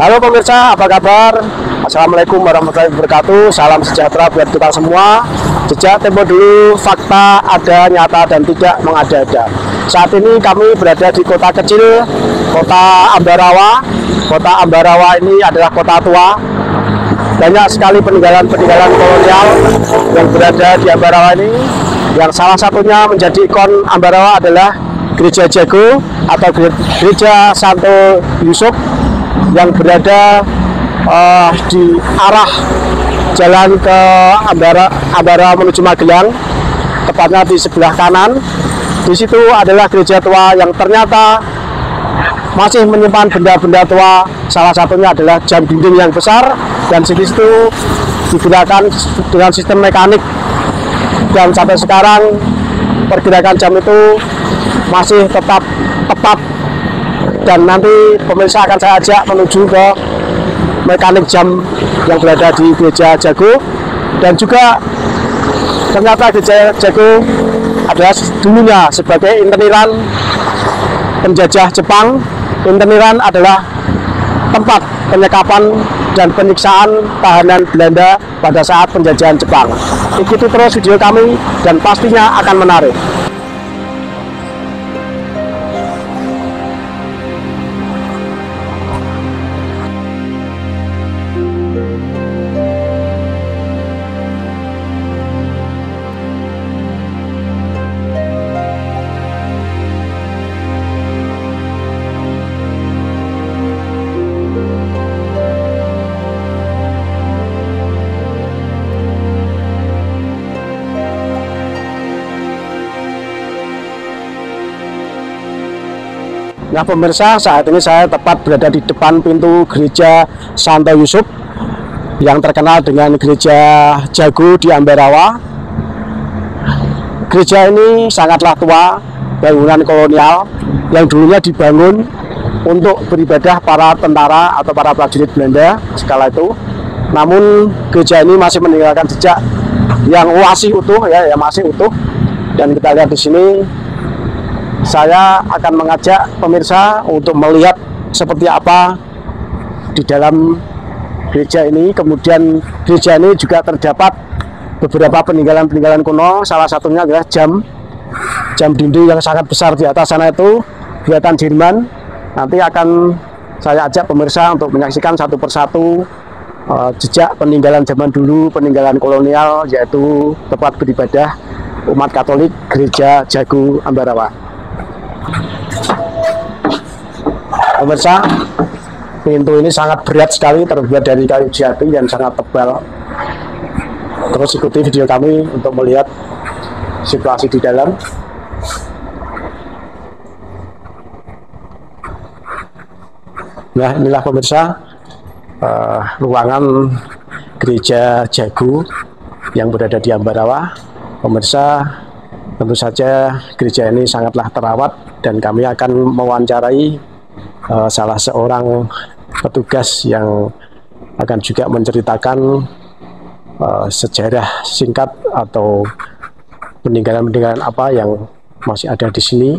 Halo pemirsa, apa kabar? Assalamualaikum warahmatullahi wabarakatuh. Salam sejahtera buat kita semua. Jejak tempo dulu, fakta ada, nyata dan tidak mengada-ada. Saat ini kami berada di kota kecil, kota Ambarawa. Kota Ambarawa ini adalah kota tua. Banyak sekali peninggalan-peninggalan kolonial yang berada di Ambarawa ini. Yang salah satunya menjadi ikon Ambarawa adalah Gereja Jago atau Gereja Santo Yusuf yang berada di arah jalan ke Ambarawa menuju Magelang, tepatnya di sebelah kanan. Di situ adalah gereja tua yang ternyata masih menyimpan benda-benda tua. Salah satunya adalah jam dinding yang besar, dan di situ digunakan dengan sistem mekanik, dan sampai sekarang pergerakan jam itu masih tetap tepat. Dan nanti pemirsa akan saya ajak menuju ke mekanik jam yang berada di Gereja Jago. Dan juga ternyata Gereja Jago adalah dulunya sebagai inteniran penjajah Jepang. Inteniran adalah tempat penyekapan dan penyiksaan tahanan Belanda pada saat penjajahan Jepang. Ikuti terus video kami dan pastinya akan menarik. Nah pemirsa, saat ini saya tepat berada di depan pintu Gereja Santo Yusuf yang terkenal dengan Gereja Jago di Ambarawa. Gereja ini sangatlah tua, bangunan kolonial yang dulunya dibangun untuk beribadah para tentara atau para prajurit Belanda sekala itu. Namun gereja ini masih meninggalkan jejak yang masih utuh, ya masih utuh. Dan kita lihat di sini, saya akan mengajak pemirsa untuk melihat seperti apa di dalam gereja ini. Kemudian gereja ini juga terdapat beberapa peninggalan-peninggalan kuno. Salah satunya adalah jam dinding yang sangat besar di atas sana, itu buatan Jerman. Nanti akan saya ajak pemirsa untuk menyaksikan satu persatu jejak peninggalan zaman dulu, peninggalan kolonial, yaitu tempat beribadah umat Katolik Gereja Jago Ambarawa. Pemirsa, pintu ini sangat berat sekali, terbuat dari kayu jati dan sangat tebal. Terus ikuti video kami untuk melihat situasi di dalam. Nah inilah pemirsa, ruangan Gereja Jago yang berada di Ambarawa. Pemirsa, tentu saja gereja ini sangatlah terawat, dan kami akan mewawancarai salah seorang petugas yang akan juga menceritakan sejarah singkat atau peninggalan-peninggalan apa yang masih ada di sini,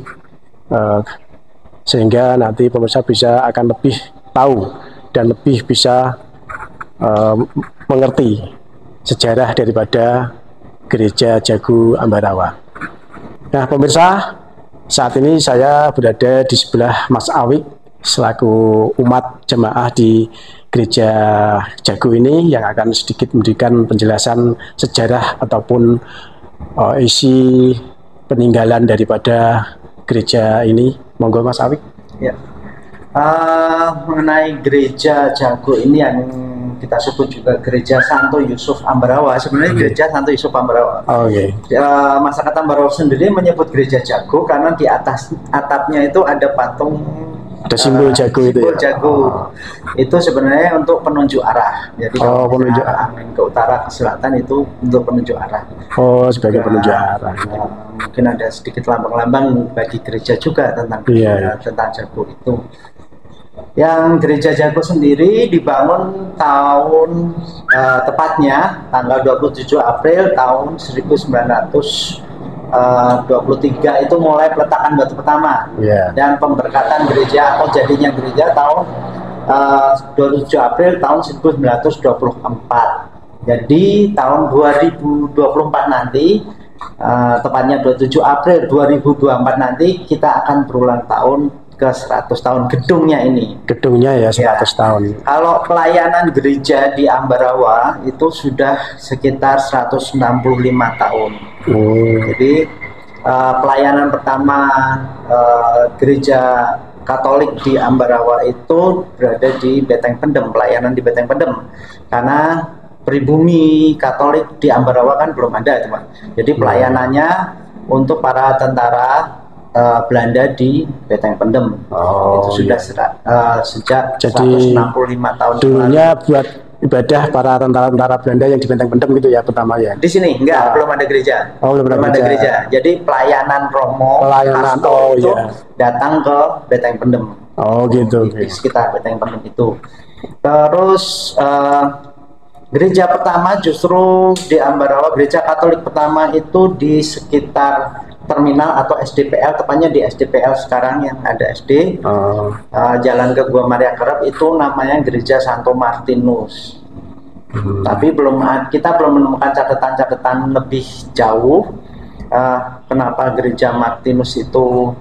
sehingga nanti pemirsa akan lebih tahu dan lebih bisa mengerti sejarah daripada Gereja Jago Ambarawa. Nah pemirsa, saat ini saya berada di sebelah Mas Awik selaku umat jemaah di Gereja Jago ini yang akan sedikit memberikan penjelasan sejarah ataupun isi peninggalan daripada gereja ini. Monggo Mas Awik. Ya. Mengenai Gereja Jago ini yang kita sebut juga Gereja Santo Yusuf Ambarawa, sebenarnya Gereja Santo Yusuf Ambarawa. Masyarakat Ambarawa sendiri menyebut Gereja Jago karena di atas atapnya itu ada patung, ada simbol jago itu. Simbol jago itu sebenarnya untuk penunjuk arah. Jadi penunjuk angin ke utara ke selatan itu untuk penunjuk arah. Sebagai penunjuk arah. Mungkin ada sedikit lambang-lambang bagi gereja juga tentang tentang jago itu. Yang Gereja Jago sendiri dibangun tahun tepatnya tanggal 27 April tahun 1923 itu mulai peletakan batu pertama, dan pemberkatan gereja atau jadinya gereja tahun 27 April tahun 1924. Jadi tahun 2024 nanti, tepatnya 27 April 2024 nanti, kita akan berulang tahun ke 100 tahun gedungnya ini. Gedungnya ya 100 tahun. Kalau pelayanan gereja di Ambarawa itu sudah sekitar 165 tahun. Jadi pelayanan pertama gereja Katolik di Ambarawa itu berada di Beteng Pendem, pelayanan di Beteng Pendem. Karena pribumi Katolik di Ambarawa kan belum ada, teman. Jadi pelayanannya untuk para tentara Belanda di Beteng Pendem. Itu sudah sejak jadi 165 tahun. Dulunya buat ibadah para tentara-tentara Belanda yang di Beteng Pendem gitu ya pertama ya. Di sini enggak, belum ada gereja. Belum ada gereja. Jadi pelayanan Romo, itu datang ke Beteng Pendem. Gitu. Di sekitar Beteng Pendem itu. Terus gereja pertama justru di Ambarawa, gereja Katolik pertama itu di sekitar terminal atau SDPL, tepatnya di SDPL sekarang yang ada SD, jalan ke Gua Maria Kerep, itu namanya gereja Santo Martinus. Tapi kita belum menemukan catatan-catatan lebih jauh kenapa gereja Martinus itu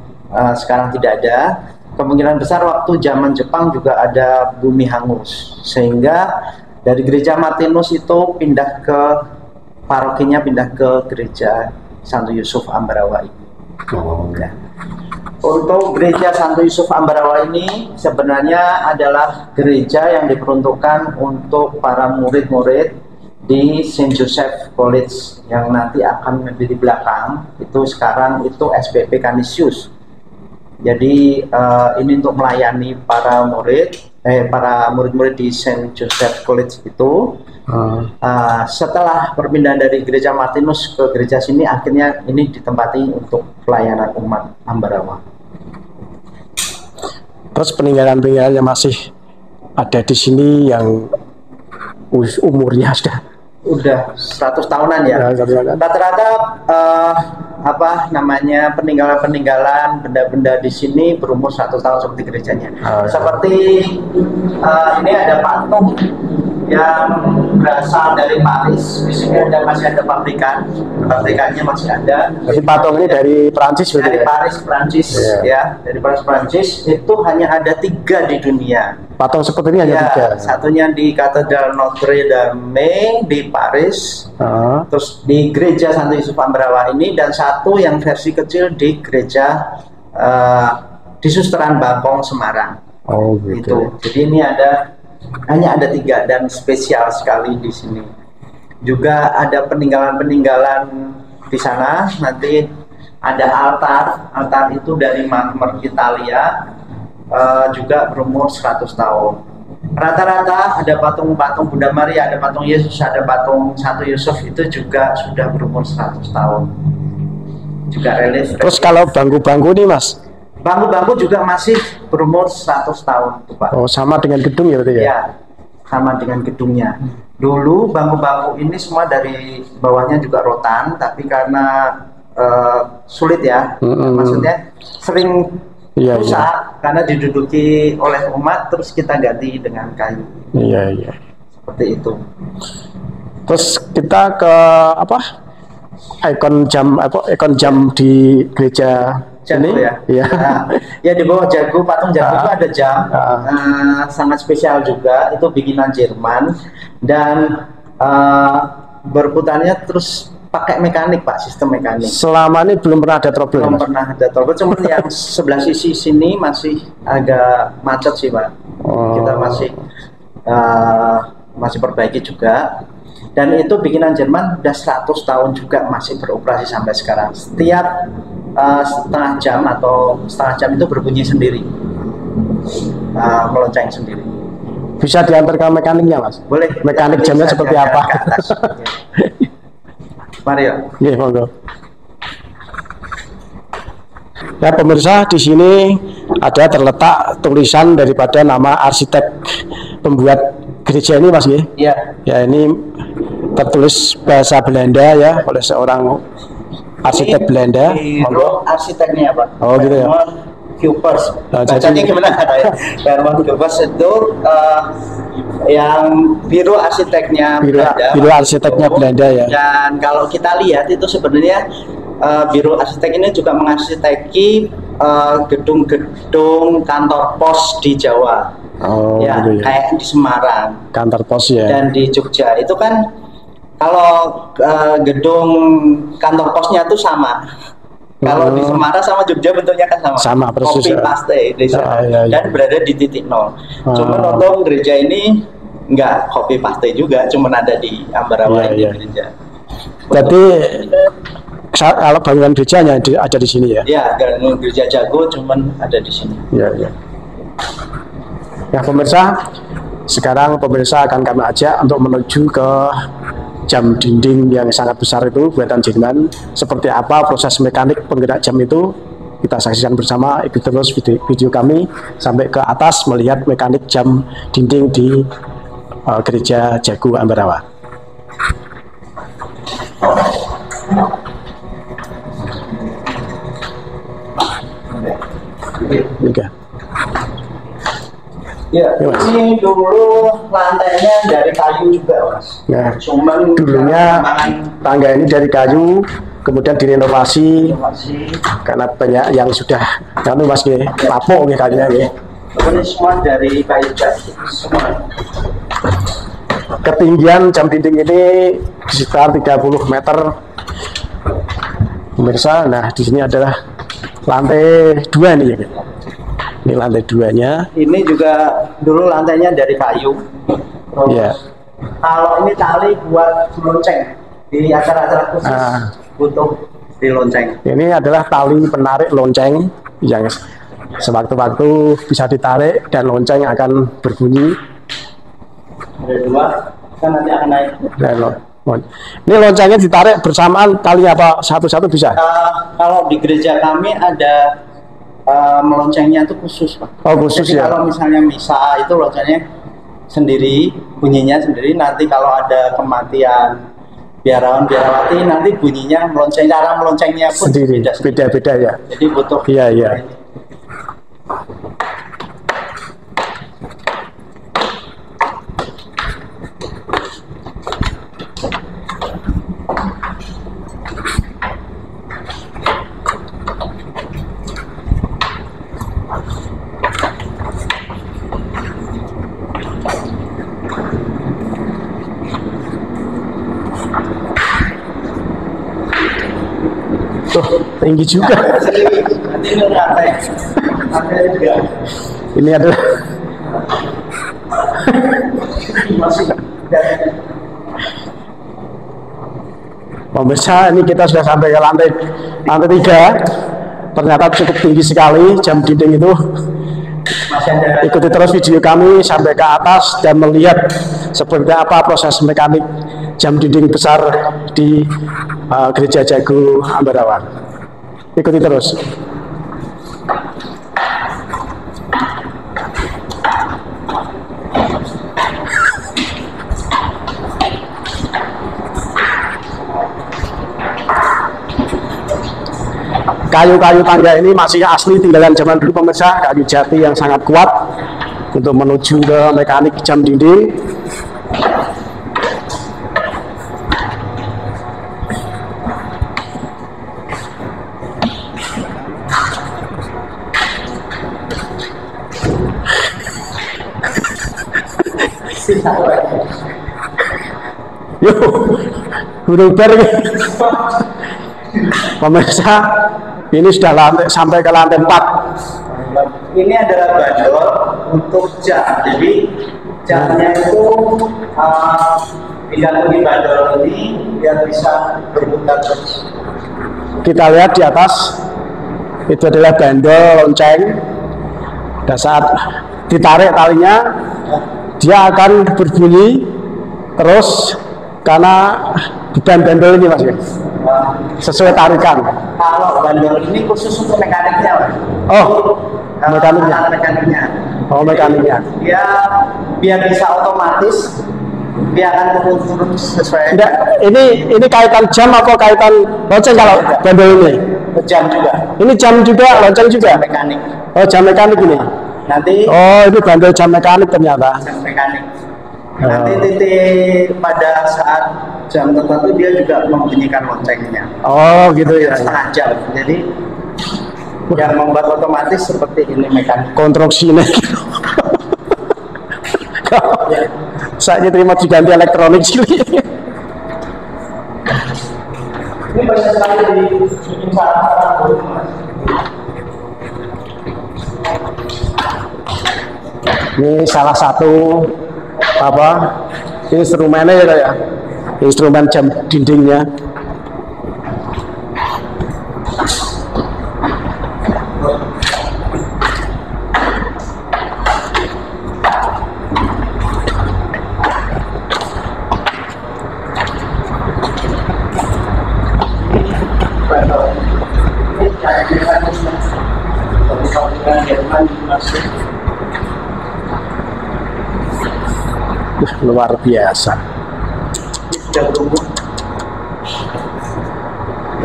sekarang tidak ada. Kemungkinan besar waktu zaman Jepang juga ada bumi hangus, sehingga dari gereja Martinus itu pindah ke parokinya, pindah ke gereja Santo Yusuf Ambarawa ini. Untuk gereja Santo Yusuf Ambarawa ini sebenarnya adalah gereja yang diperuntukkan untuk para murid-murid di Saint Joseph College yang nanti akan menjadi di belakang. Itu sekarang itu SBP Canisius. Jadi ini untuk melayani para murid-murid di Saint Joseph College itu. Setelah perpindahan dari gereja Martinus ke gereja sini, akhirnya ini ditempati untuk pelayanan umat Ambarawa. Terus peninggalan-peninggalan yang masih ada di sini yang umurnya udah 100 tahunan ya. Rata-rata peninggalan-peninggalan benda-benda di sini berumur 100 tahun seperti gerejanya. Seperti ini ada patung yang berasal dari Paris. Di sini masih ada pabrikannya masih ada. Jadi patung ini dari Prancis, dari Paris, Prancis, ya. Dari Paris, Prancis itu hanya ada 3 di dunia. Patung seperti ini hanya 3. Satunya di Katedral Notre Dame di Paris, terus di gereja Santo Yusuf Ambarawa ini, dan satu yang versi kecil di gereja di Susteran Bangkong Semarang. Gitu. Jadi ini hanya ada 3 dan spesial sekali di sini. Juga ada peninggalan-peninggalan di sana. Nanti ada altar itu dari marmer Italia, juga berumur 100 tahun. Rata-rata ada patung-patung Bunda Maria, ada patung Yesus, ada patung Santo Yusuf, itu juga sudah berumur 100 tahun. Juga relief. Terus kalau bangku-bangku nih Mas? Bangku-bangku juga masih berumur 100 tahun, Pak. Sama dengan gedung ya berarti ya? Ya, sama dengan gedungnya. Dulu bangku-bangku ini semua dari bawahnya juga rotan, tapi karena sulit ya, maksudnya sering rusak karena diduduki oleh umat, terus kita ganti dengan kayu. Seperti itu. Terus kita ke ikon jam di gereja ini ya di bawah patung jago itu ada jam sangat spesial juga, itu bikinan Jerman dan berputarnya terus pakai mekanik, Pak, sistem mekanik. Selama ini belum pernah ada trouble. Belum pernah ada trouble, cuma yang sebelah sisi sini masih agak macet sih, Pak. Kita masih perbaiki juga. Dan itu bikinan Jerman udah 100 tahun juga masih beroperasi sampai sekarang. Setiap setengah jam itu berbunyi sendiri, melonceng sendiri. Bisa diantar ke mekaniknya, Mas? Boleh. Mekanik jamnya seperti apa? Mario. Monggo. Ya pemirsa, di sini ada terletak tulisan daripada nama arsitek pembuat gereja ini, Mas. Iya. Ya, ini tertulis bahasa Belanda ya oleh seorang arsitek Belanda. Monggo. Arsiteknya, Pak. Gitu ya. Cubers. Jadi- Bacanya gimana ya? Herman Cubers itu yang biro arsiteknya Belanda. Biro arsiteknya Belanda ya. Dan kalau kita lihat itu sebenarnya biro arsitek ini juga mengaransiteki gedung-gedung kantor pos di Jawa. Oh, Ya, gitu ya. kayak di Semarang Kantor pos ya. dan di Jogja itu kan kalau gedung kantor posnya itu sama. Kalau di Semarang sama Jogja bentuknya kan sama. Sama, persis, Copy ya. paste di sana. Ya. Dan berada di titik nol. Cuman untuk gereja ini nggak copy paste juga, cuman ada di Ambarawa Ya, ini ya. gereja. Jadi kalau bangunan gerejanya ada di sini ya. Ya, gereja Jago cuman ada di sini. Ya, ya. Ya pemirsa, sekarang pemirsa akan kami ajak untuk menuju ke jam dinding yang sangat besar itu buatan jenengan. Seperti apa proses mekanik penggerak jam itu, kita saksikan bersama. Ikuti terus video kami sampai ke atas melihat mekanik jam dinding di gereja Jago Ambarawa. Oke. Ya, Ya, Mas. ini dulu lantainya dari kayu juga, Mas. Nah, Cuman dulunya tangga ini dari kayu, kemudian direnovasi masih karena banyak yang sudah kami mas lapuk nih kayaknya ya. ini semua dari kayu jati. Semua. Ketinggian jam dinding ini sekitar 30 meter pemirsa. Nah di sini adalah lantai 2 nih ya. Ini lantai 2-nya. Ini juga dulu lantainya dari kayu. Terus Ya. kalau ini tali buat lonceng di acara-acara khusus butuh di lonceng. Ini adalah tali penarik lonceng yang sewaktu-waktu bisa ditarik dan lonceng akan berbunyi. Ada dua, kan nanti akan naik. Ini loncengnya ditarik bersamaan tali apa satu-satu bisa? Kalau di gereja kami ada meloncengnya itu khusus, Pak. Oh khusus. Jadi ya. kalau misalnya misa itu loncengnya sendiri, bunyinya sendiri. Nanti kalau ada kematian biarawan biarawati, nanti bunyinya melonceng, cara meloncengnya pun Sendiri, beda-beda ya. Jadi butuh. Iya iya. Tuh, tinggi juga. Nanti ini lantai juga Ini adalah masih pemirsa, ini kita sudah sampai ke lantai 3. Ternyata cukup tinggi sekali jam dinding itu. masih ada. Ikuti terus video kami sampai ke atas dan melihat seperti apa proses mekanik jam dinding besar di gereja Jago Ambarawa. Ikuti terus. Kayu-kayu tangga ini masih asli tinggalan zaman dulu pemirsa, kayu jati yang sangat kuat untuk menuju ke mekanik jam dinding. Yuk, huruf pemirsa, ini sudah sampai ke lantai 4. Ini adalah bandol untuk jam. Jadi jamnya itu digantung di bandol ini biar bisa berputar terus. Kita lihat di atas, itu adalah bandol lonceng. Dan saat ditarik talinya, dia akan berbunyi terus karena beban bandol ini mas ya. Sesuai tarikan. Kalau bandol ini khusus untuk mekaniknya, Mas. Oh, mekaniknya. Mekaniknya. Oh, mekaniknya. Dia biar bisa otomatis, dia akan turun sesuai. Enggak, ini kaitan jam atau kaitan lonceng kalau bandol ini? Jam juga. Ini jam juga, lonceng juga. Mekanik. Oh, jam mekanik ini. Nanti Oh, ini bandel jam mekanik ternyata. jam mekanik. Nanti titik pada saat jam tertentu dia juga membunyikan loncengnya. Oh, gitu ya. Setengah jam. Jadi yang membuat otomatis seperti ini mekanik. Konstruksi ini. Saya terima diganti elektronik sih. Ini banyak sekali dibikin saran-saran baru, Mas. Ini salah satu apa instrumennya ya, instrumen jam dindingnya. Luar biasa. Sudah berumur.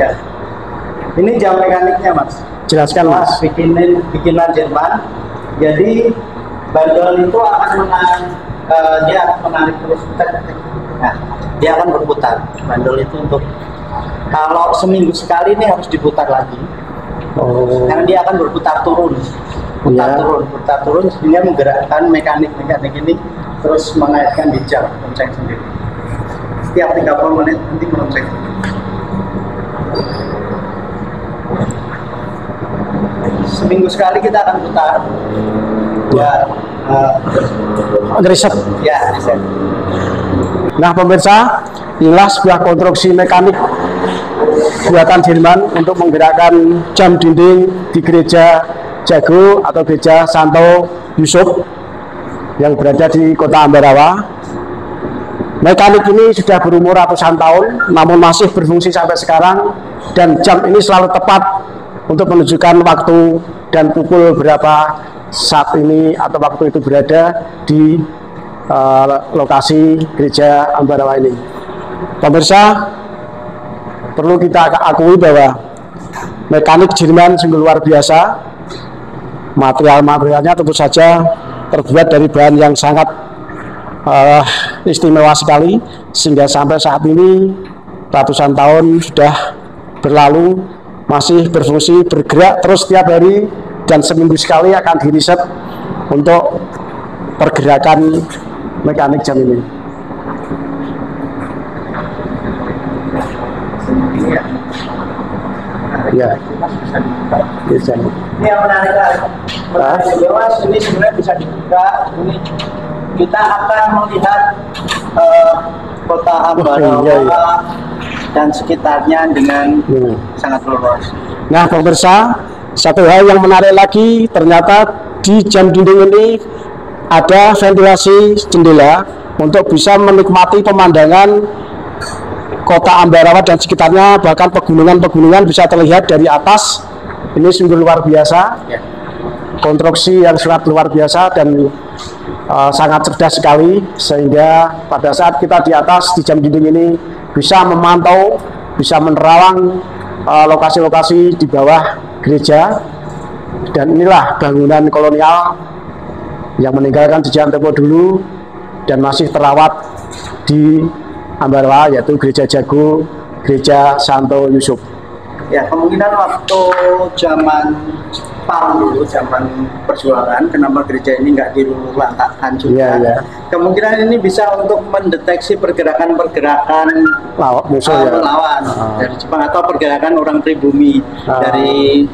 Ya. Ini jam mekaniknya, Mas. Jelaskan, Mas. Bikinan Jerman. Jadi bandol itu akan dia akan menarik terus. Nah, dia akan berputar. Bandol itu untuk kalau seminggu sekali ini harus diputar lagi. Oh. Karena dia akan berputar turun. Putar turun sehingga menggerakkan mekanik ini terus mengaitkan di jam lonceng sendiri. Setiap 30 menit nanti melonceng. Seminggu sekali kita akan putar. Ya, Riset. ya, riset. Nah, pemirsa, inilah sebuah konstruksi mekanik buatan Jerman untuk menggerakkan jam dinding di gereja Jago atau gereja Santo Yusuf yang berada di kota Ambarawa. Mekanik ini sudah berumur ratusan tahun, namun masih berfungsi sampai sekarang, dan jam ini selalu tepat untuk menunjukkan waktu dan pukul berapa saat ini atau waktu itu berada di lokasi gereja Ambarawa ini. Pemirsa, perlu kita akui bahwa mekanik Jerman sungguh luar biasa. Material-materialnya tentu saja terbuat dari bahan yang sangat istimewa sekali, sehingga sampai saat ini ratusan tahun sudah berlalu masih berfungsi, bergerak terus setiap hari, dan seminggu sekali akan diriset untuk pergerakan mekanik jam ini. Ya, bisa. Ini yang menarik Mas, ini sebenarnya bisa dibuka. Ini kita akan melihat kota Ambarawa dan sekitarnya dengan sangat luas. Nah, pemirsa, satu hal yang menarik lagi, ternyata di jam dinding ini ada ventilasi jendela untuk bisa menikmati pemandangan kota Ambarawa dan sekitarnya, bahkan pegunungan-pegunungan bisa terlihat dari atas. Ini sungguh luar biasa, konstruksi yang sangat luar biasa dan sangat cerdas sekali, sehingga pada saat kita di atas di jam dinding ini bisa memantau, bisa menerawang lokasi-lokasi di bawah gereja. Dan inilah bangunan kolonial yang meninggalkan jejak tempo dulu dan masih terawat di Ambarawa, yaitu gereja Jago, gereja Santo Yusuf. Ya, kemungkinan waktu zaman Jepang dulu, zaman perjuangan, kenapa gereja ini nggak diluluhlantakkan juga? Ya. Kemungkinan ini bisa untuk mendeteksi pergerakan-pergerakan musuh melawan dari Jepang, atau pergerakan orang pribumi dari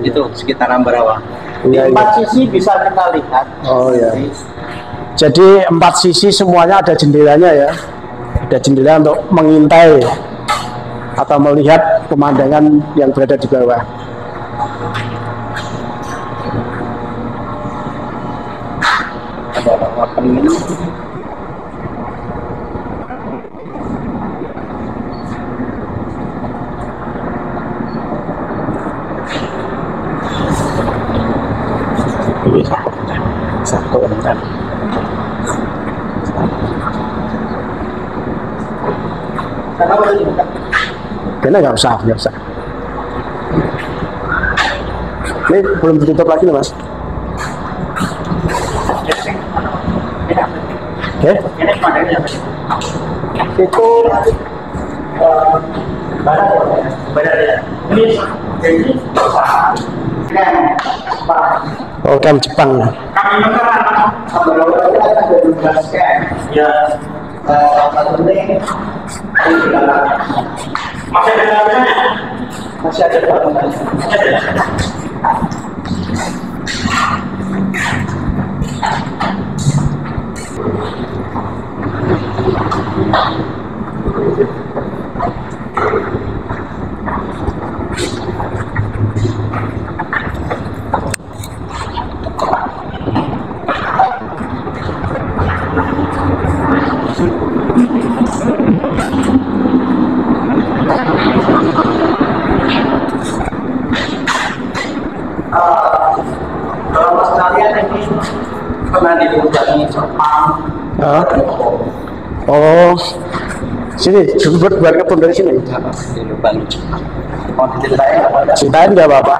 itu sekitar Ambarawa. Di empat sisi bisa kita lihat. Oh ya. Jadi 4 sisi semuanya ada jendelanya ya, ada jendela untuk mengintai atau melihat pemandangan yang berada di bawah. Satu bentar. Karena nggak usah. Ini belum ditutup lagi nih, Mas. Oke. Itu badan ya. Ini jadi Oh, camp Jepang. kami menerangkan kalau kita ada 12 camp ya satu ini masih ada bangunannya masih ada bangunannya kalau mas kalian ini pernah dilubangi Jepang Oh, sini buat kebun dari sini. dilubangi Jepang mau diceritain apa? Ceritain nggak apa-apa.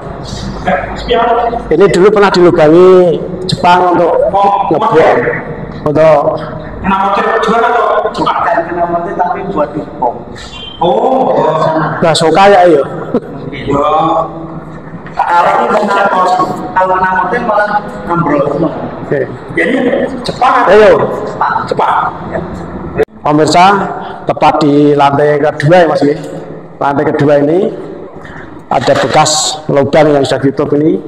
Ini dulu pernah dilubangi Jepang untuk ngebom, untuk Kena motor juara atau Jepang? Bukan kena motor tapi buat bom. Oh, basoka ya ayo. iya. Kalau kena motor malah ambrol semua. Oke. Jadi Jepang Ayo, Jepang. Ya. pemirsa, tepat di lantai kedua ya Mas ya. Lantai kedua ini ada bekas lubang yang sudah ditutup ini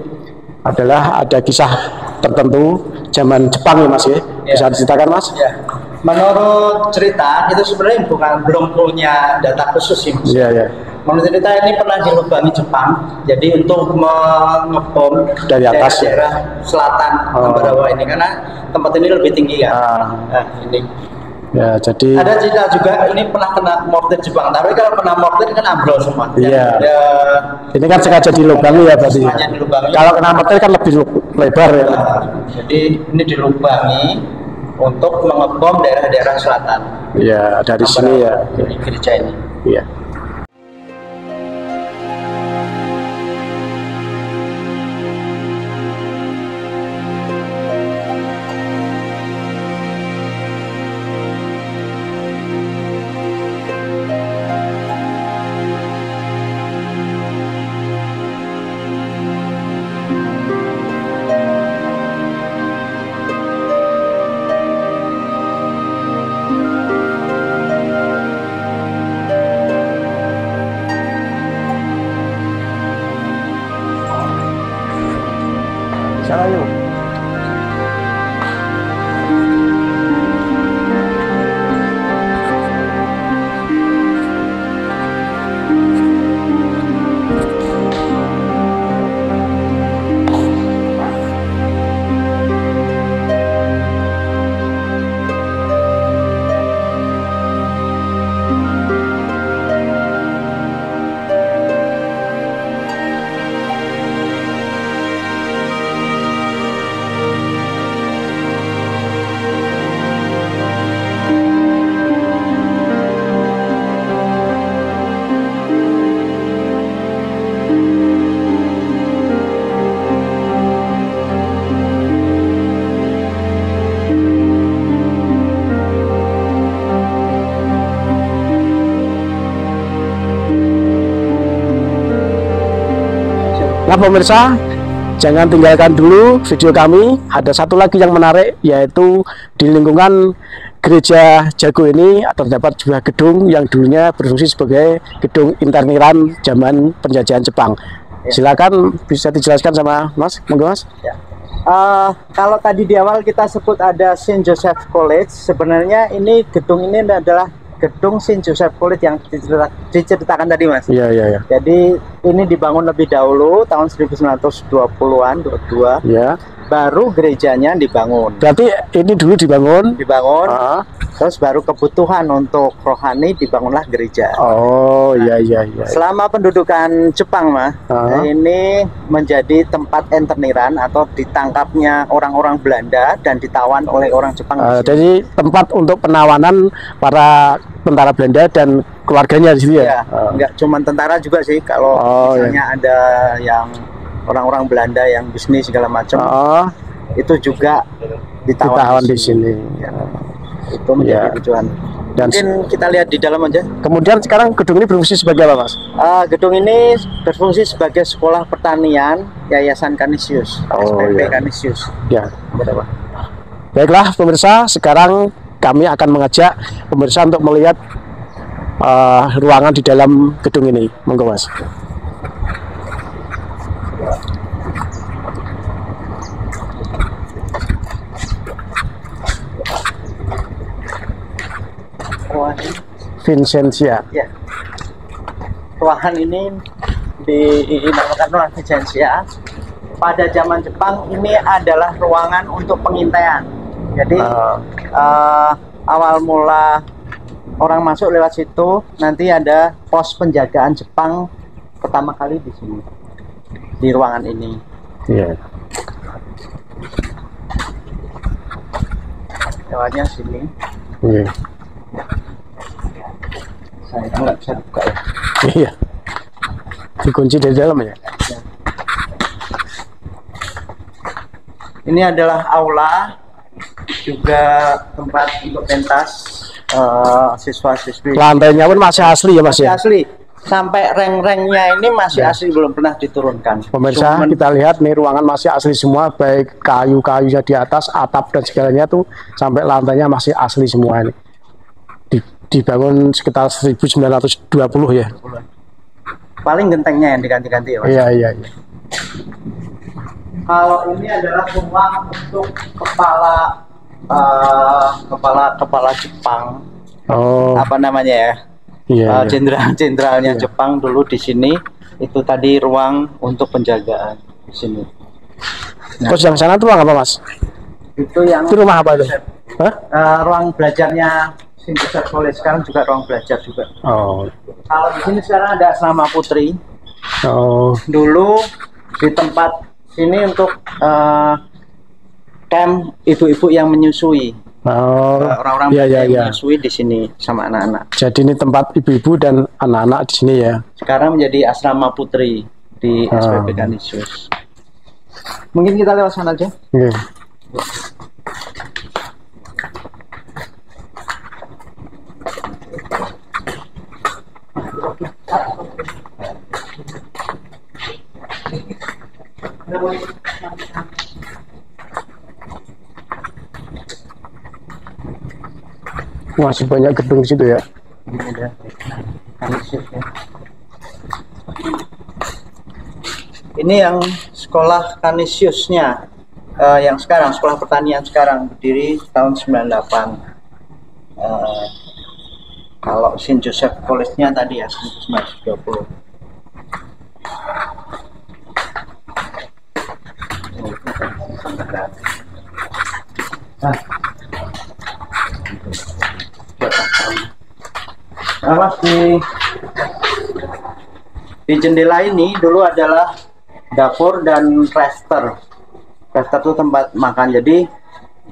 adalah ada kisah tertentu zaman Jepang ya Mas ya. Bisa diceritakan Mas? Ya. Menurut cerita itu sebenarnya belum punya data khusus sih Mas. Iya, iya. Menurut cerita ini pernah dilubangi Jepang, jadi untuk mengebom Dari atas. daerah selatan Ambarawa ini karena tempat ini lebih tinggi kan. Nah, ini. Ya, jadi Ada cerita juga ini pernah kena mortir Jepang, tapi kalau kena mortir kan ambrol semua. Iya. Ya, ini kan sengaja dilubangi ya berarti. sengaja dilubangi. Kalau kena mortir kan lebih lebar ya. Jadi ini dilubangi untuk mengebom daerah-daerah selatan. Iya, dari sini ya. Dari gereja ini. Iya. Sana yuk. Nah pemirsa, jangan tinggalkan dulu video kami. Ada satu lagi yang menarik, yaitu di lingkungan gereja Jago ini terdapat sebuah gedung yang dulunya berfungsi sebagai gedung interniran zaman penjajahan Jepang. Silakan bisa dijelaskan sama Mas, monggo Mas. Ya. Kalau tadi di awal kita sebut ada Saint Joseph College, sebenarnya ini gedung ini adalah gedung Saint Joseph College yang diceritakan tadi Mas. Iya, iya, iya. Jadi ini dibangun lebih dahulu tahun 1920-an, 22. Ya. Baru gerejanya dibangun. Berarti ini dulu dibangun. Terus baru kebutuhan untuk rohani dibangunlah gereja. Oh, iya, iya, iya. Selama pendudukan Jepang mah, ini menjadi tempat interniran atau ditangkapnya orang-orang Belanda dan ditawan oleh orang Jepang. Jadi tempat untuk penawanan para tentara Belanda dan keluarganya di sini ya. Enggak cuma tentara juga sih. Kalau misalnya ada yang orang-orang Belanda yang bisnis segala macam. Itu juga ditawan di sini. Ya. Itu menjadi tujuan. Dan mungkin kita lihat di dalam aja. Kemudian sekarang gedung ini berfungsi sebagai apa, Mas? Gedung ini berfungsi sebagai sekolah pertanian Yayasan Kanisius, SPP Kanisius. Ya. Baiklah pemirsa, sekarang kami akan mengajak pemirsa untuk melihat ruangan di dalam gedung ini. Monggo, Mas. Vincentia. Ya. Ruangan ini dinamakan ruangan Vincentia. Pada zaman Jepang ini adalah ruangan untuk pengintaian. Jadi awal mula orang masuk lewat situ, nanti ada pos penjagaan Jepang pertama kali di sini, di ruangan ini. Iya. Lewatnya sini. Iya. Saya nggak bisa buka ya. Iya. Dikunci dari dalam ya. Ini adalah aula, juga tempat untuk pentas siswa-siswi. Lantainya pun masih asli ya, Mas? Masih asli. Sampai reng-rengnya ini masih asli, belum pernah diturunkan. Pemirsa, kita lihat nih ruangan masih asli semua, baik kayu-kayunya di atas, atap dan segalanya tuh sampai lantainya masih asli semua ini. Dibangun sekitar 1920 ya. Paling gentengnya yang diganti-ganti ya, Mas? Iya. Kalau ini adalah ruang untuk kepala Jepang. Apa namanya ya? Iya. Jenderalnya Jepang dulu di sini. Itu tadi ruang untuk penjagaan di sini. Nah, terus yang sana tuh ruang apa, Mas? Itu rumah apa itu? Ruang belajarnya Sinjoseph College, sekarang juga ruang belajar juga. Kalau di sini sekarang ada asrama putri. Dulu di tempat sini untuk camp ibu-ibu yang menyusui. Orang-orang yang menyusui di sini sama anak-anak. Jadi ini tempat ibu-ibu dan anak-anak di sini ya. Sekarang menjadi asrama putri di SPP Kanisius. Mungkin kita lewat sana aja. Masih banyak gedung di situ ya. Ini yang sekolah Kanisiusnya, yang sekarang sekolah pertanian sekarang berdiri tahun 98. Kalau Saint Joseph College-nya tadi ya 1920. Mas, di jendela ini dulu adalah dapur dan rester. Rester itu tempat makan. Jadi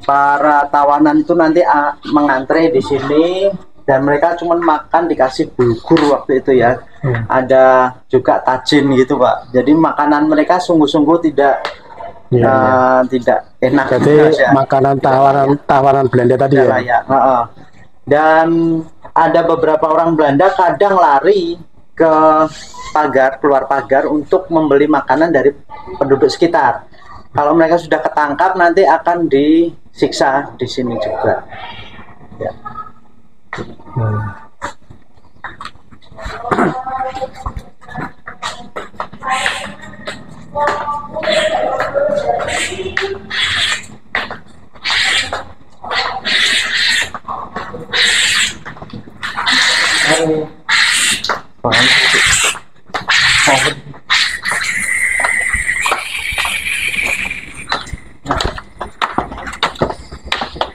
para tawanan itu nanti mengantre di sini dan mereka cuma makan dikasih bulgur waktu itu ya. Ada juga tajin gitu, Pak. Jadi makanan mereka sungguh-sungguh tidak enak. Jadi makanan tawanan Belanda tadi ya. Dan ada beberapa orang Belanda kadang lari ke keluar pagar untuk membeli makanan dari penduduk sekitar. Kalau mereka sudah ketangkap nanti akan disiksa di sini juga. Ya.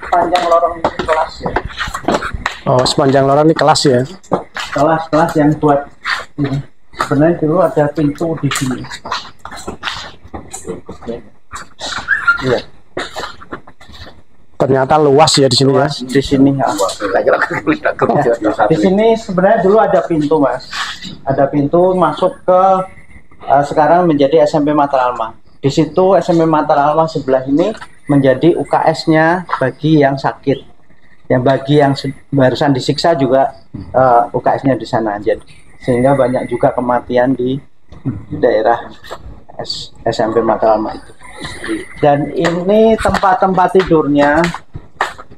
Panjang lorong ini kelas ya. Sepanjang lorong ini kelas ya. Kelas yang buat ini. Sebenarnya dulu ada pintu di sini. Iya. Ternyata luas ya di sini ya. Di sini ya. Di sini sebenarnya dulu ada pintu, Mas. Ada pintu masuk ke sekarang menjadi SMP Mataralma. Di situ SMP Mataralma sebelah ini menjadi UKS-nya bagi yang sakit. Yang bagi yang barusan disiksa juga UKS-nya di sana. Jadi sehingga banyak juga kematian di daerah SMP Mataralma itu. Dan ini tempat-tempat tidurnya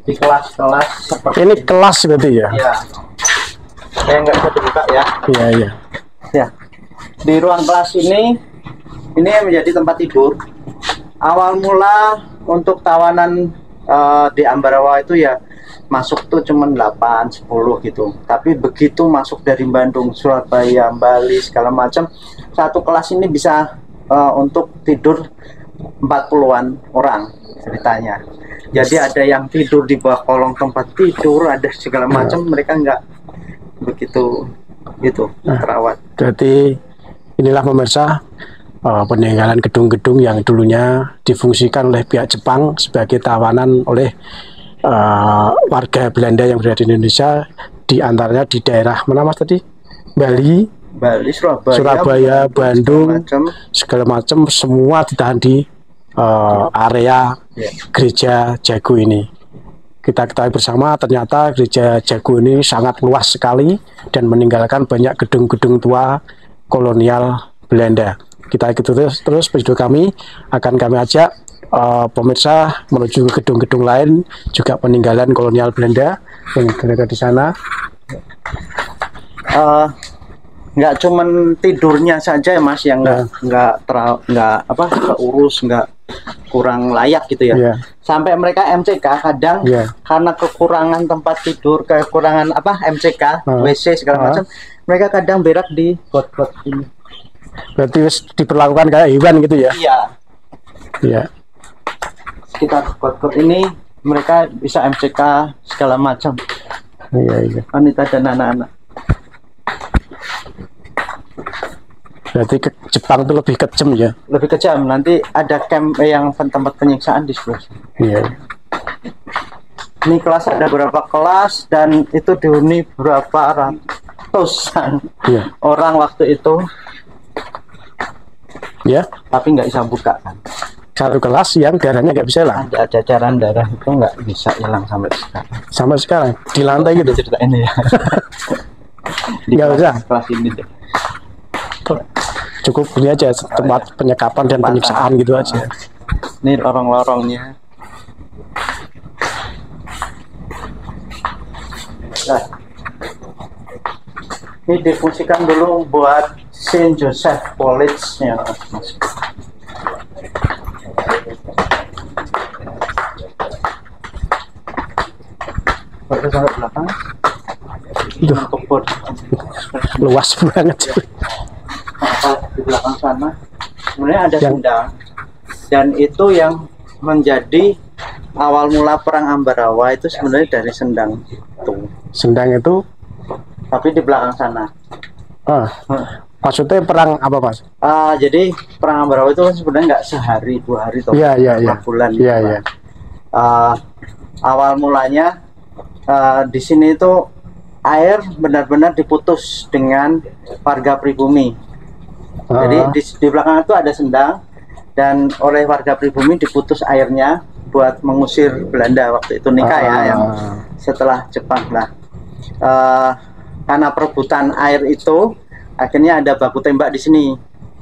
di kelas-kelas seperti ini kelas berarti ya? Iya. Saya nggak bisa dibuka ya. Iya, iya. Ya. Di ruang kelas ini menjadi tempat tidur. Awal mula untuk tawanan di Ambarawa itu ya masuk tuh cuma 8, 10 gitu. Tapi begitu masuk dari Bandung, Surabaya, Bali segala macam, satu kelas ini bisa untuk tidur 40-an orang ceritanya. Jadi ada yang tidur di bawah kolong tempat tidur, ada segala macam, mereka nggak begitu gitu terawat. Berarti inilah pemirsa peninggalan gedung-gedung yang dulunya difungsikan oleh pihak Jepang sebagai tawanan oleh warga Belanda yang berada di Indonesia, di antaranya di daerah mana Mas tadi? Bali, Surabaya, Bandung, segala macam semua ditahan di area Gereja Jago ini. Kita ketahui bersama ternyata Gereja Jago ini sangat luas sekali dan meninggalkan banyak gedung-gedung tua kolonial Belanda. Kita ikuti terus video kami, akan kami ajak pemirsa menuju ke gedung-gedung lain juga peninggalan kolonial Belanda yang berada di sana. Nggak cuman tidurnya saja ya Mas yang nggak keurus, nggak kurang layak gitu ya. Sampai mereka MCK kadang karena kekurangan tempat tidur, kekurangan MCK, WC segala macam, mereka kadang berak di got-got ini. Berarti diperlakukan kayak hewan gitu ya? Iya. Iya. Sekitar got-got ini mereka bisa MCK segala macam. Iya. Wanita dan anak-anak. Berarti ke Jepang itu lebih kejam ya? Lebih kejam. Nanti ada camp yang tempat penyiksaan di sebelah. Iya. Ini kelas ada berapa kelas dan itu dihuni berapa ratusan orang waktu itu. Ya. Tapi nggak bisa buka kan. Satu kelas yang darahnya nggak bisa hilang. Ada jajaran darah itu nggak bisa hilang sampai sekarang. Sampai sekarang di lantai gitu. Cerita ini ya. Nggak bisa. Kelas ini deh. Cukup ini aja tempat penyekapan dan penyiksaan gitu aja. Ini lorong-lorongnya. Nah, ini difungsikan dulu buat Saint Joseph College-nya. Baru sampai belakang. Itu luas banget. Di belakang sana sebenarnya ada sendang, dan itu yang menjadi awal mula perang Ambarawa itu sebenarnya dari sendang itu. Sendang itu? Tapi di belakang sana. Maksudnya perang apa Mas? Jadi perang Ambarawa itu sebenarnya nggak sehari 2 hari atau bulan. Iya. Awal mulanya di sini itu air benar-benar diputus dengan warga pribumi. Jadi di belakang itu ada sendang dan oleh warga pribumi diputus airnya buat mengusir Belanda waktu itu nikah yang setelah Jepang. Nah, karena perebutan air itu akhirnya ada baku tembak di sini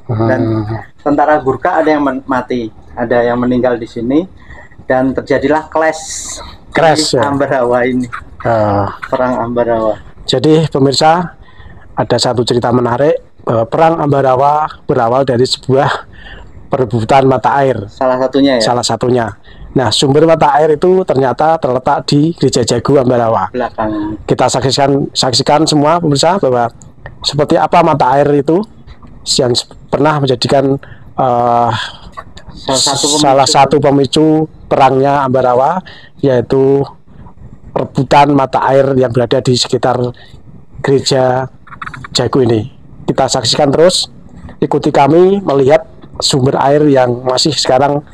dan tentara Gurkha ada yang mati, ada yang meninggal di sini dan terjadilah clash di Ambarawa ini. Perang Ambarawa. Jadi pemirsa, ada satu cerita menarik bahwa perang Ambarawa berawal dari sebuah perebutan mata air. Salah satunya ya. Salah satunya. Nah, sumber mata air itu ternyata terletak di Gereja Jago Ambarawa. Belakang. Kita saksikan semua pemirsa bahwa seperti apa mata air itu yang pernah menjadikan salah satu pemicu perangnya Ambarawa, yaitu rebutan mata air yang berada di sekitar Gereja Jago ini. Kita saksikan terus, ikuti kami melihat sumber air yang masih sekarang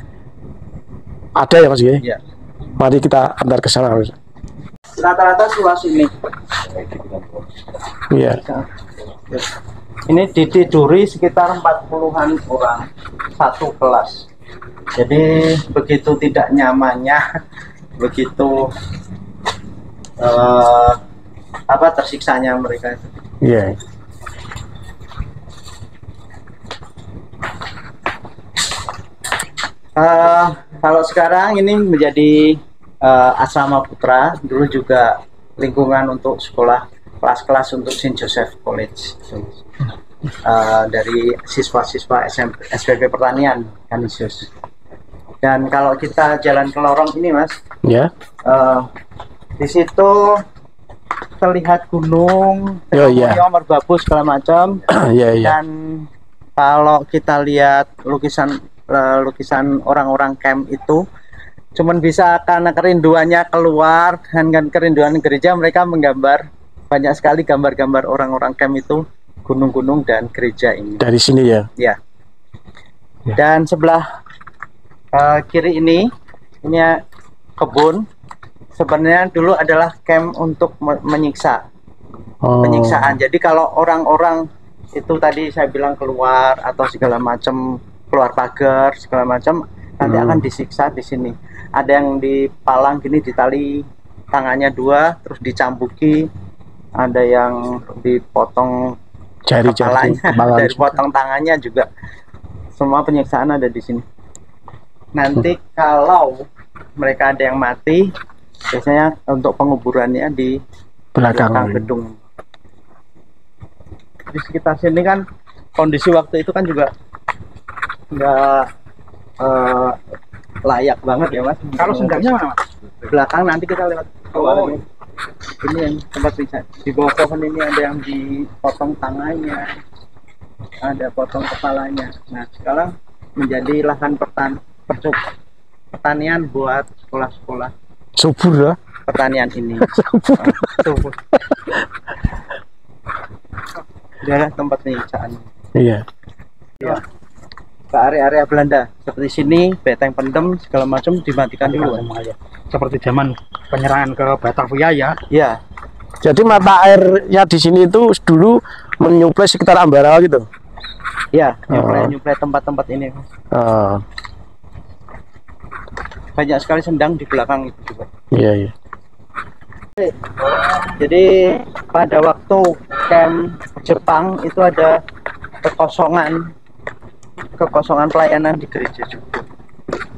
ada ya Mas G? Iya. Mari kita antar ke sana. Rata-rata seluas ini. Iya. Ini ditiduri sekitar 40-an orang satu kelas. Jadi begitu tidak nyamannya, begitu tersiksanya mereka itu. Iya. Kalau sekarang ini menjadi asrama putra, dulu juga lingkungan untuk sekolah kelas-kelas untuk Saint Joseph College. Dari siswa-siswa SPP Pertanian Kanisius. Dan kalau kita jalan ke lorong ini, Mas, Ya. di situ terlihat gunung, Iya. merbabu segala macam. Iya, iya. Dan kalau kita lihat lukisan orang-orang camp itu, cuman bisa karena kerinduannya keluar dan kerinduan gereja, mereka menggambar banyak sekali gambar-gambar orang-orang camp itu, gunung-gunung dan gereja ini. Dari sini ya. Ya. Dan sebelah kiri ini kebun. Sebenarnya dulu adalah camp untuk menyiksa, penyiksaan. Jadi kalau orang-orang itu tadi saya bilang keluar atau segala macam, keluar pagar segala macam, nanti akan disiksa di sini. Ada yang dipalang gini, ditali tangannya 2, terus dicambuki. Ada yang dipotong Jari-jari, dari potong tangannya juga. Semua penyiksaan ada di sini. Nanti kalau mereka ada yang mati, biasanya untuk penguburannya di belakang gedung. Di sekitar sini kan kondisi waktu itu kan juga nggak layak banget ya, Mas. Kalau sendangnya mana, Mas? Belakang nanti kita lewat. Ini yang tempat bisa di bawah pohon ini ada yang dipotong tangannya, ada potong kepalanya. Nah, sekarang menjadi lahan pertanian buat sekolah-sekolah. Subur ya. Pertanian ini. Subur. Daerah tempat penyiksaan. Iya. Ya. Ke area-area Belanda seperti sini, Beteng Pendem segala macam dimatikan dulu. Seperti zaman penyerangan ke Batavia ya. Ya. Jadi mata airnya di sini itu dulu menyuplai sekitar Ambarawa gitu. Ya, nyuplai tempat-tempat ini. Banyak sekali sendang di belakang itu juga. Iya, iya. Jadi pada waktu camp Jepang itu ada kekosongan pelayanan di gereja juga.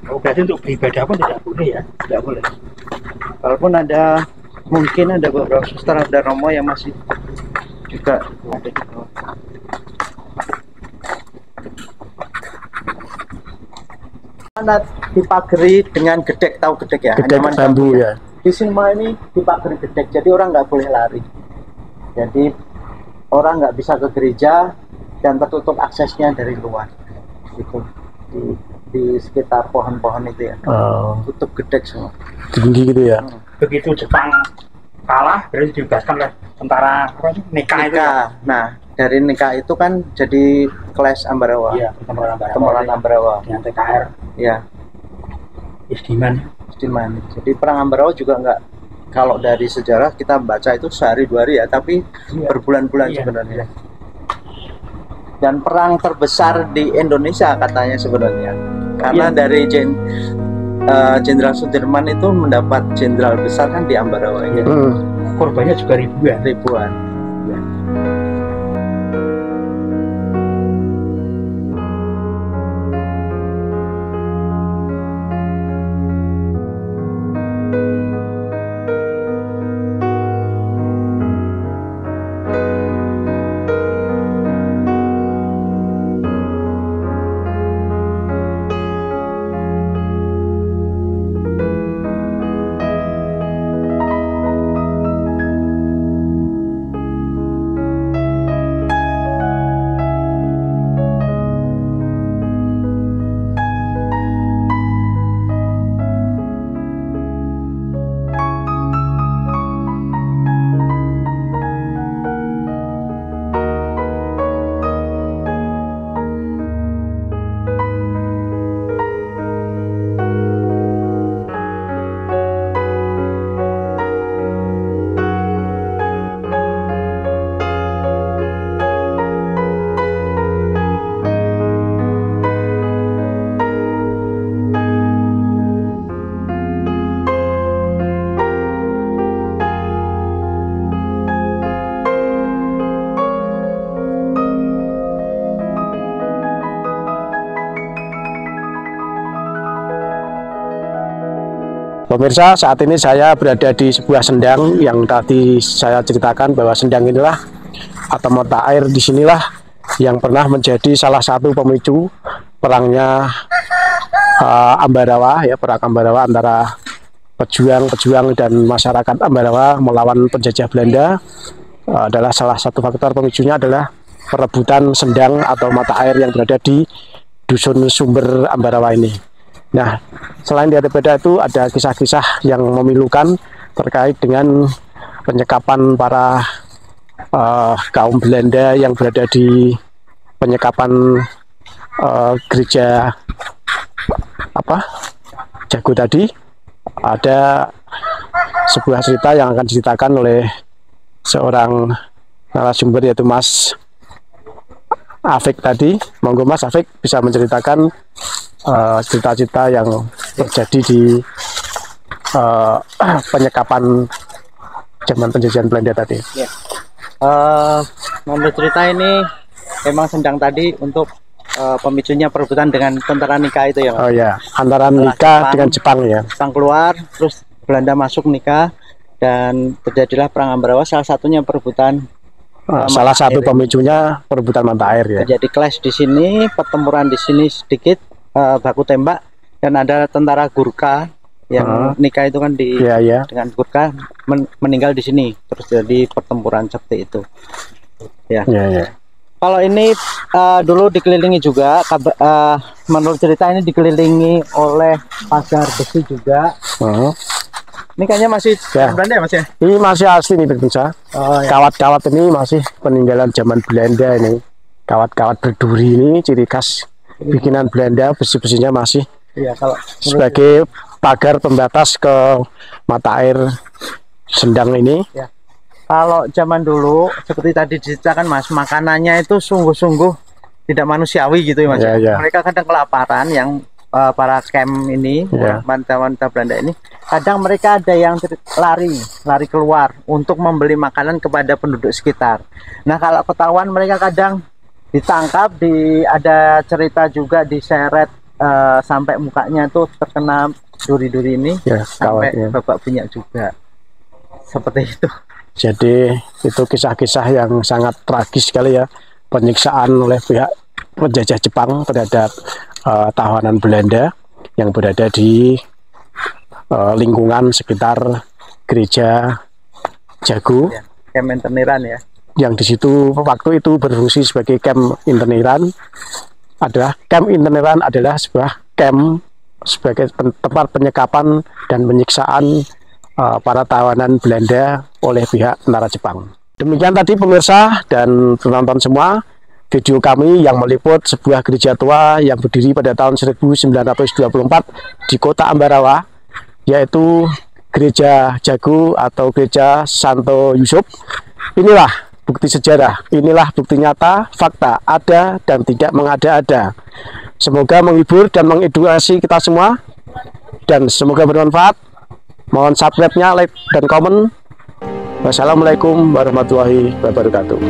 Oh, berarti untuk beribadah pun tidak boleh ya? Tidak boleh. Walaupun mungkin ada beberapa suster, ada romo yang masih juga ada di bawah. Dipagari dengan gedek, tahu gedek ya? Gedek bambu ya. Di semua ini dipagari gedek, jadi orang nggak boleh lari. Jadi orang nggak bisa ke gereja dan tertutup aksesnya dari luar. Itu di sekitar pohon-pohon itu ya. Tutup gedek semua. Tinggi gitu ya. Begitu Jepang kalah, berarti dibebaskan oleh tentara Nika itu ya? Nah, dari Nika itu kan jadi kelas Ambarawa. Iya, Tembalan Ambarawa. Dengan TKR. Ya. Istiman. Jadi perang Ambarawa juga nggak, kalau dari sejarah kita baca itu sehari 2 hari ya, tapi berbulan-bulan sebenarnya. Dan perang terbesar di Indonesia katanya sebenarnya, karena dari Jenderal Sudirman itu mendapat jenderal besar kan di Ambarawa ya. Korbannya juga ribuan. Pemirsa, saat ini saya berada di sebuah sendang yang tadi saya ceritakan bahwa sendang inilah atau mata air di sinilah yang pernah menjadi salah satu pemicu perangnya Ambarawa, ya, perang Ambarawa antara pejuang-pejuang dan masyarakat Ambarawa melawan penjajah Belanda. Adalah salah satu faktor pemicunya adalah perebutan sendang atau mata air yang berada di dusun Sumber Ambarawa ini. Nah, selain daripada itu ada kisah-kisah yang memilukan terkait dengan penyekapan para kaum Belanda yang berada di penyekapan gereja Jago tadi. Ada sebuah cerita yang akan diceritakan oleh seorang narasumber yaitu Mas Afik tadi. Monggo Mas Afik bisa menceritakan cerita-cerita yang terjadi di penyekapan zaman penjajahan Belanda tadi. Ya. Menurut cerita ini emang sendang tadi untuk pemicunya perebutan dengan tentara Nika itu ya, Mas? Oh ya, antara Nika dengan Jepang ya. Jepang keluar, terus Belanda masuk Nika, dan terjadilah perang Ambarawa. Salah satunya perebutan. Salah satu pemicunya perebutan mata air ya. Jadi clash di sini, pertempuran di sini sedikit, baku tembak, dan ada tentara Gurkha yang Nika itu kan dengan Gurkha meninggal di sini, terus jadi pertempuran seperti itu. Ya. Kalau ini dulu dikelilingi juga, menurut cerita ini dikelilingi oleh pagar besi juga. Ini kayaknya masih Belanda ya, Mas ya? Ini masih asli nih pemirsa. Kawat-kawat ini masih peninggalan zaman Belanda ini. Kawat-kawat berduri ini ciri khas bikinan Belanda, besi-besinya masih sebagai pagar pembatas ke mata air sendang ini. Ya. Kalau zaman dulu seperti tadi diceritakan Mas, makanannya itu sungguh-sungguh tidak manusiawi gitu ya Mas. Mereka kadang kelaparan, yang para camp ini, wanita-wanita Belanda ini, kadang mereka ada yang lari keluar untuk membeli makanan kepada penduduk sekitar. Nah, kalau ketahuan mereka kadang ditangkap, ada cerita juga diseret sampai mukanya tuh terkena duri-duri ini, sampai babak minyak juga. Seperti itu. Jadi itu kisah-kisah yang sangat tragis sekali ya, penyiksaan oleh pihak penjajah Jepang terhadap tahanan Belanda yang berada di lingkungan sekitar gereja Jago, camp interneran ya. Yang di situ waktu itu berfungsi sebagai camp interneran. Camp interneran adalah sebuah camp sebagai tempat penyekapan dan penyiksaan para tahanan Belanda oleh pihak tentara Jepang. Demikian tadi pemirsa dan penonton semua, video kami yang meliput sebuah gereja tua yang berdiri pada tahun 1924 di kota Ambarawa, yaitu gereja Jago atau gereja Santo Yusuf. Inilah bukti sejarah, inilah bukti nyata, fakta ada dan tidak mengada-ada. Semoga menghibur dan mengedukasi kita semua, dan semoga bermanfaat. Mohon subscribe-nya, like dan komen. Wassalamualaikum warahmatullahi wabarakatuh.